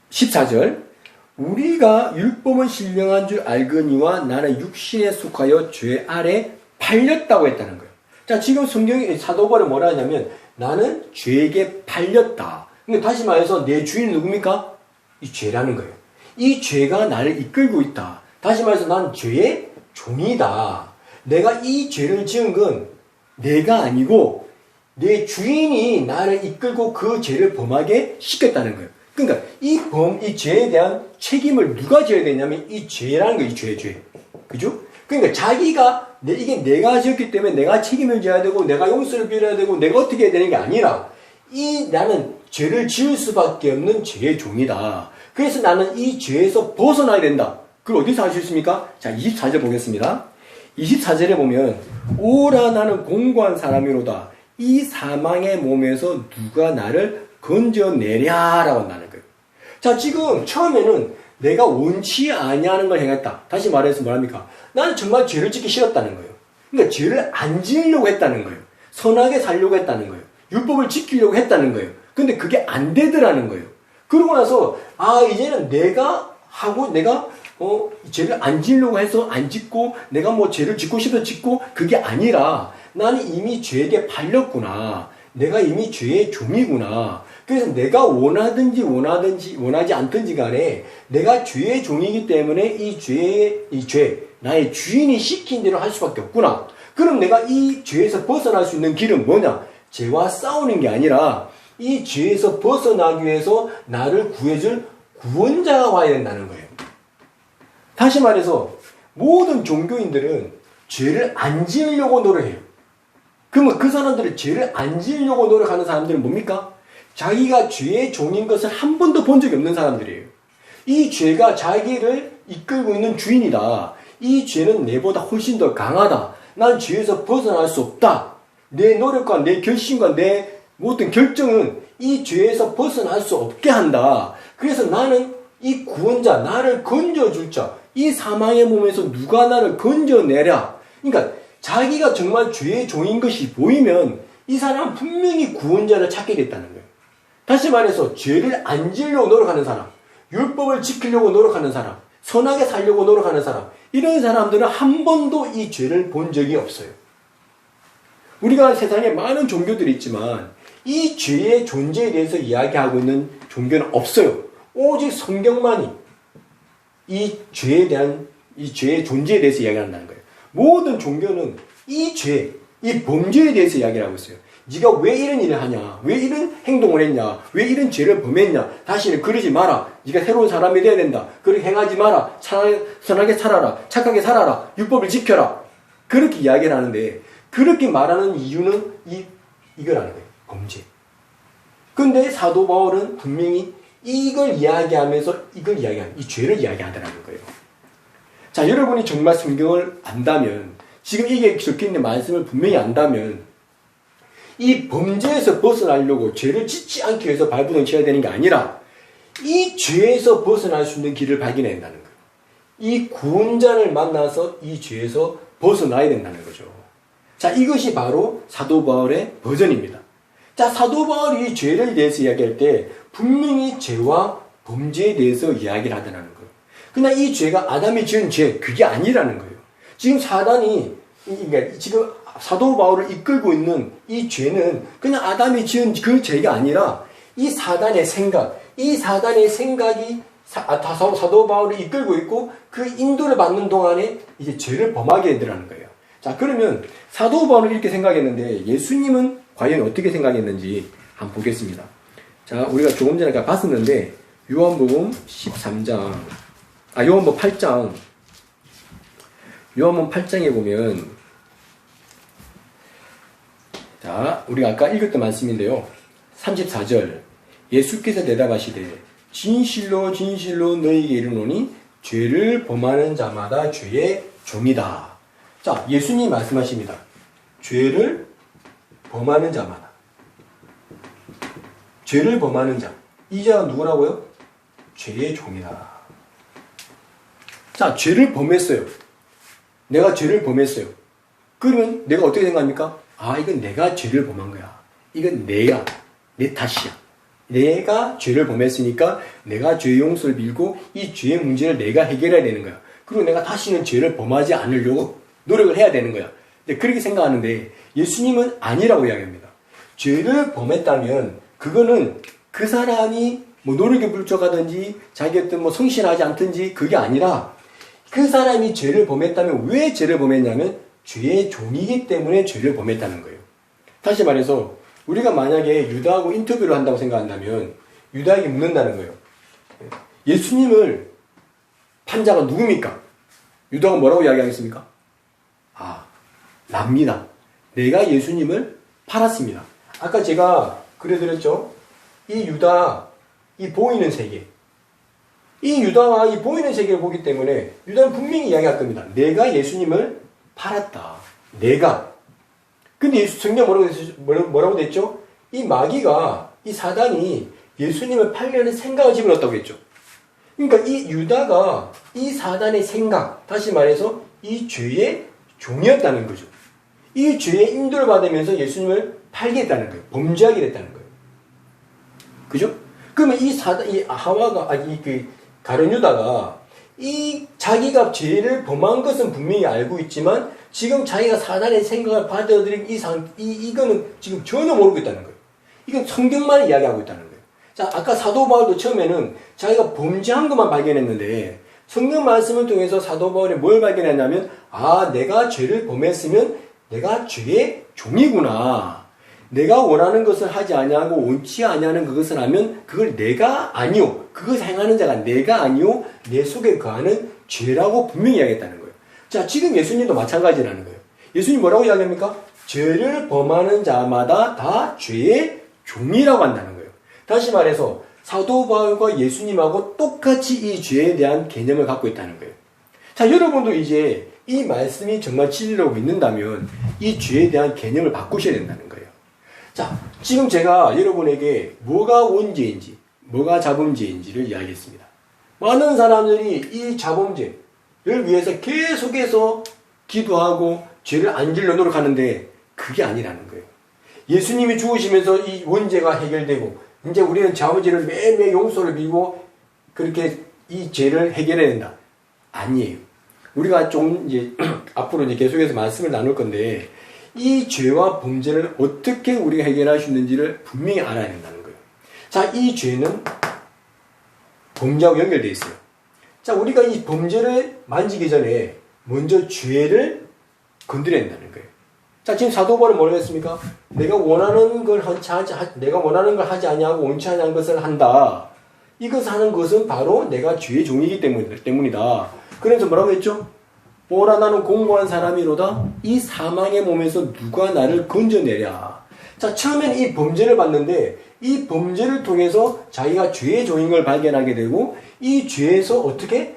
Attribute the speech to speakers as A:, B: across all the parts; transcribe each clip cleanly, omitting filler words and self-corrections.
A: 14절 우리가 율법은 신령한 줄 알거니와 나는 육신에 속하여 죄 아래 팔렸다고 했다는 거예요. 자, 지금 성경이 사도 바울이 뭐라 하냐면 나는 죄에게 팔렸다. 그러니까 다시 말해서 내 주인은 누굽니까? 이 죄라는 거예요. 이 죄가 나를 이끌고 있다. 다시 말해서 나는 죄의 종이다. 내가 이 죄를 지은 건 내가 아니고 내 주인이 나를 이끌고 그 죄를 범하게 시켰다는 거예요. 그러니까 이 죄에 대한 책임을 누가 져야 되냐면 이 죄라는 거예요. 이 죄. 그죠? 그러니까 자기가 이게 내가 지었기 때문에 내가 책임을 져야 되고 내가 용서를 빌어야 되고 내가 어떻게 해야 되는 게 아니라 나는 죄를 지을 수밖에 없는 죄의 종이다. 그래서 나는 이 죄에서 벗어나야 된다. 그걸 어디서 알 수 있습니까? 자, 24절 보겠습니다. 24절에 보면 오라 나는 공고한 사람이로다. 이 사망의 몸에서 누가 나를 건져내랴라고 한다는 거예요. 자, 지금 처음에는 내가 원치 아니하는 걸 행했다. 다시 말해서 뭐랍니까? 나는 정말 죄를 짓기 싫었다는 거예요. 그러니까 죄를 안 지으려고 했다는 거예요. 선하게 살려고 했다는 거예요. 율법을 지키려고 했다는 거예요. 근데 그게 안 되더라는 거예요. 그러고 나서 이제는 내가 죄를 안 지으려고 해서 안 짓고 내가 뭐 죄를 짓고 싶어서 짓고 그게 아니라 나는 이미 죄에게 팔렸구나. 내가 이미 죄의 종이구나. 그래서 내가 원하든지 원하지 않든지 간에 내가 죄의 종이기 때문에 이 죄, 나의 주인이 시킨 대로 할 수밖에 없구나. 그럼 내가 이 죄에서 벗어날 수 있는 길은 뭐냐? 죄와 싸우는 게 아니라 이 죄에서 벗어나기 위해서 나를 구해줄 구원자가 와야 된다는 거예요. 다시 말해서 모든 종교인들은 죄를 안 지으려고 노력해요. 그러면 그 사람들은 죄를 안 지으려고 노력하는 사람들은 뭡니까? 자기가 죄의 종인 것을 한 번도 본 적이 없는 사람들이에요. 이 죄가 자기를 이끌고 있는 주인이다. 이 죄는 내보다 훨씬 더 강하다. 난 죄에서 벗어날 수 없다. 내 노력과 내 결심과 내 모든 결정은 이 죄에서 벗어날 수 없게 한다. 그래서 나는 이 구원자, 나를 건져줄 자, 이 사망의 몸에서 누가 나를 건져내랴. 그러니까 자기가 정말 죄의 종인 것이 보이면 이 사람은 분명히 구원자를 찾게 됐다는 거예요. 다시 말해서 죄를 안 지으려고 노력하는 사람, 율법을 지키려고 노력하는 사람, 선하게 살려고 노력하는 사람, 이런 사람들은 한 번도 이 죄를 본 적이 없어요. 우리가 세상에 많은 종교들이 있지만 이 죄의 존재에 대해서 이야기하고 있는 종교는 없어요. 오직 성경만이 이 죄의 존재에 대해서 이야기한다는 거예요. 모든 종교는 이 죄, 이 범죄에 대해서 이야기를 하고 있어요. 네가 왜 이런 일을 하냐? 왜 이런 행동을 했냐? 왜 이런 죄를 범했냐? 다시는 그러지 마라. 네가 새로운 사람이 돼야 된다. 그렇게 행하지 마라. 선하게 살아라. 착하게 살아라. 율법을 지켜라. 그렇게 이야기를 하는데 그렇게 말하는 이유는 이거라는 거예요. 범죄. 근데 사도 바울은 분명히 이걸 이야기하면서 이 죄를 이야기하더라는 거예요. 자, 여러분이 정말 성경을 안다면, 지금 이게 적혀있는 말씀을 분명히 안다면, 이 범죄에서 벗어나려고 죄를 짓지 않기 위해서 발부둥 쳐야 되는 게 아니라, 이 죄에서 벗어날 수 있는 길을 발견해야 된다는 거예요. 이 구원자를 만나서 이 죄에서 벗어나야 된다는 거죠. 자, 이것이 바로 사도 바울의 버전입니다. 자, 사도 바울이 죄를 대해서 이야기할 때 분명히 죄와 범죄에 대해서 이야기를 하더라는 거예요. 그냥 이 죄가 아담이 지은 죄, 그게 아니라는 거예요. 지금 지금 사도 바울을 이끌고 있는 이 죄는 그냥 아담이 지은 그 죄가 아니라 이 사단의 생각이 사도 바울을 이끌고 있고 그 인도를 받는 동안에 이제 죄를 범하게 되더라는 거예요. 자, 그러면 사도 바울은 이렇게 생각했는데 예수님은 과연 어떻게 생각했는지 한번 보겠습니다. 자, 우리가 조금 전에 봤었는데 요한복음 8장에 보면 자, 우리가 아까 읽었던 말씀인데요. 34절 예수께서 대답하시되 진실로 진실로 너희에게 이르노니 죄를 범하는 자마다 죄의 종이다. 자, 예수님이 말씀하십니다. 죄를 범하는 자마다. 죄를 범하는 자. 이 자가 누구라고요? 죄의 종이다. 자, 죄를 범했어요. 내가 죄를 범했어요. 그러면 내가 어떻게 생각합니까? 이건 내가 죄를 범한 거야. 이건 내 탓이야. 내가 죄를 범했으니까 내가 죄의 용서를 빌고 이 죄의 문제를 내가 해결해야 되는 거야. 그리고 내가 다시는 죄를 범하지 않으려고 노력을 해야 되는 거야. 근데 그렇게 생각하는데 예수님은 아니라고 이야기합니다. 죄를 범했다면 그거는 그 사람이 뭐 노력에 불족하든지 자기 어떤 뭐 성실하지 않든지 그게 아니라 그 사람이 죄를 범했다면 왜 죄를 범했냐면 죄의 종이기 때문에 죄를 범했다는 거예요. 다시 말해서 우리가 만약에 유다하고 인터뷰를 한다고 생각한다면 유다에게 묻는다는 거예요. 예수님을 판 자가 누굽니까? 유다가 뭐라고 이야기하겠습니까? 납니다. 내가 예수님을 팔았습니다. 아까 제가 그려드렸죠? 이 유다, 이 보이는 세계. 이 유다가 이 보이는 세계를 보기 때문에 유다는 분명히 이야기할 겁니다. 내가 예수님을 팔았다. 내가. 근데 성경 뭐라고 됐죠? 이 마귀가, 이 사단이 예수님을 팔려는 생각을 집어넣었다고 했죠. 그러니까 이 유다가 이 사단의 생각, 다시 말해서 이 죄의 종이었다는 거죠. 이 죄의 인도를 받으면서 예수님을 팔겠다는 거예요. 범죄하게 됐다는 거예요. 그죠? 그러면 이 하와가, 가룟 유다가 자기가 죄를 범한 것은 분명히 알고 있지만 지금 자기가 사단의 생각을 받아들인 이거는 지금 전혀 모르고 있다는 거예요. 이건 성경만 이야기하고 있다는 거예요. 자, 아까 사도 바울도 처음에는 자기가 범죄한 것만 발견했는데 성경 말씀을 통해서 사도 바울이 뭘 발견했냐면 내가 죄를 범했으면 내가 죄의 종이구나. 내가 원하는 것을 하지 아니하고 원치 아니하는 그것을 하면 그걸 내가 아니요. 그것을 행하는 자가 내가 아니요. 내 속에 거하는 죄라고 분명히 이야기했다는 거예요. 자, 지금 예수님도 마찬가지라는 거예요. 예수님 뭐라고 이야기합니까? 죄를 범하는 자마다 다 죄의 종이라고 한다는 거예요. 다시 말해서 사도 바울과 예수님하고 똑같이 이 죄에 대한 개념을 갖고 있다는 거예요. 자, 여러분도 이제 이 말씀이 정말 진리라고 믿는다면 이 죄에 대한 개념을 바꾸셔야 된다는 거예요. 자, 지금 제가 여러분에게 뭐가 원죄인지, 뭐가 자범죄인지를 이야기했습니다. 많은 사람들이 이 자범죄를 위해서 계속해서 기도하고 죄를 안 지려 노력하는데 그게 아니라는 거예요. 예수님이 죽으시면서 이 원죄가 해결되고 이제 우리는 자범죄를 매일매일 용서를 빌고 그렇게 이 죄를 해결해야 된다. 아니에요. 우리가 좀 이제 앞으로 이제 계속해서 말씀을 나눌 건데 이 죄와 범죄를 어떻게 우리가 해결할 수 있는지를 분명히 알아야 된다는 거예요. 자, 이 죄는 범죄하고 연결되어 있어요. 자, 우리가 이 범죄를 만지기 전에 먼저 죄를 건드려야 된다는 거예요. 자, 지금 사도 바울은 뭐라고 했습니까? 내가 원하는 걸 하지 아니하고 원치 아니한 것을 한다. 이것을 하는 것은 바로 내가 죄의 종이기 때문이다. 그래서 뭐라고 했죠? 보라, 나는 공고한 사람이로다. 이 사망의 몸에서 누가 나를 건져내랴. 자, 처음엔 이 범죄를 봤는데 이 범죄를 통해서 자기가 죄의 종인 걸 발견하게 되고 이 죄에서 어떻게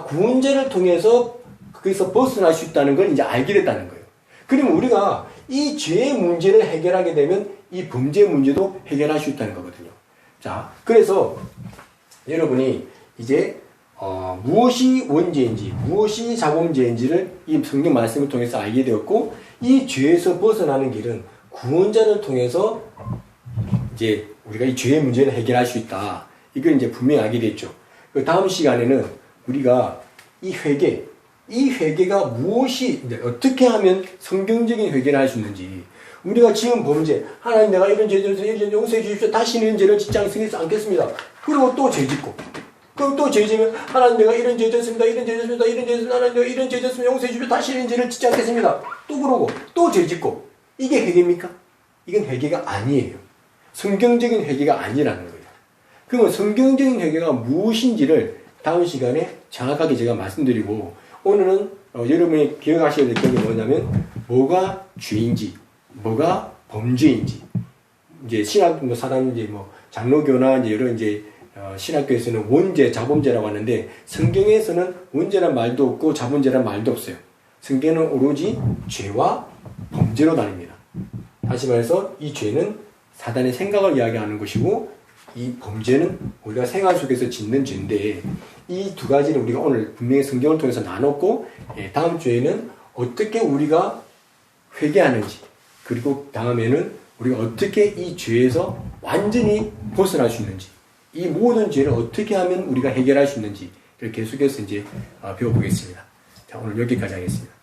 A: 구원죄를 통해서 거기서 벗어날 수 있다는 걸 이제 알게 됐다는 거예요. 그러면 우리가 이 죄의 문제를 해결하게 되면 이 범죄 문제도 해결할 수 있다는 거거든요. 자, 그래서 여러분이 이제 무엇이 원죄인지 무엇이 자범죄인지를 이 성경 말씀을 통해서 알게 되었고 이 죄에서 벗어나는 길은 구원자를 통해서 이제 우리가 이 죄의 문제를 해결할 수 있다. 이걸 이제 분명히 알게 됐죠. 그 다음 시간에는 우리가 이 회개가 무엇이 어떻게 하면 성경적인 회개를 할 수 있는지 우리가 지금 범죄 하나님 내가 이런 죄를 용서해 주십시오. 다시는 이런 죄를 짓지 않겠습니다. 그리고 또 죄 짓고 그럼 또 죄 지면 하나님 내가 이런 죄 졌습니다. 하나님 내가 이런 죄 졌으면 용서해 주십시오. 다시는 이런 죄를 짓지 않겠습니다. 또 그러고 또 죄 짓고 이게 회개입니까? 이건 회개가 아니에요. 성경적인 회개가 아니라는 거예요. 그러면 성경적인 회개가 무엇인지를 다음 시간에 정확하게 제가 말씀드리고 오늘은 여러분이 기억하셔야 될 것이 뭐냐면 뭐가 죄인지 뭐가 범죄인지 이제 신학 사람 이제 장로교나 이제 이런 이제 신학교에서는 원죄, 자범죄라고 하는데 성경에서는 원죄란 말도 없고 자범죄란 말도 없어요. 성경은 오로지 죄와 범죄로 다닙니다. 다시 말해서 이 죄는 사단의 생각을 이야기하는 것이고 이 범죄는 우리가 생활 속에서 짓는 죄인데 이 두 가지는 우리가 오늘 분명히 성경을 통해서 나눴고 다음 주에는 어떻게 우리가 회개하는지 그리고 다음에는 우리가 어떻게 이 죄에서 완전히 벗어날 수 있는지, 이 모든 죄를 어떻게 하면 우리가 해결할 수 있는지를 계속해서 이제 배워보겠습니다. 자, 오늘 여기까지 하겠습니다.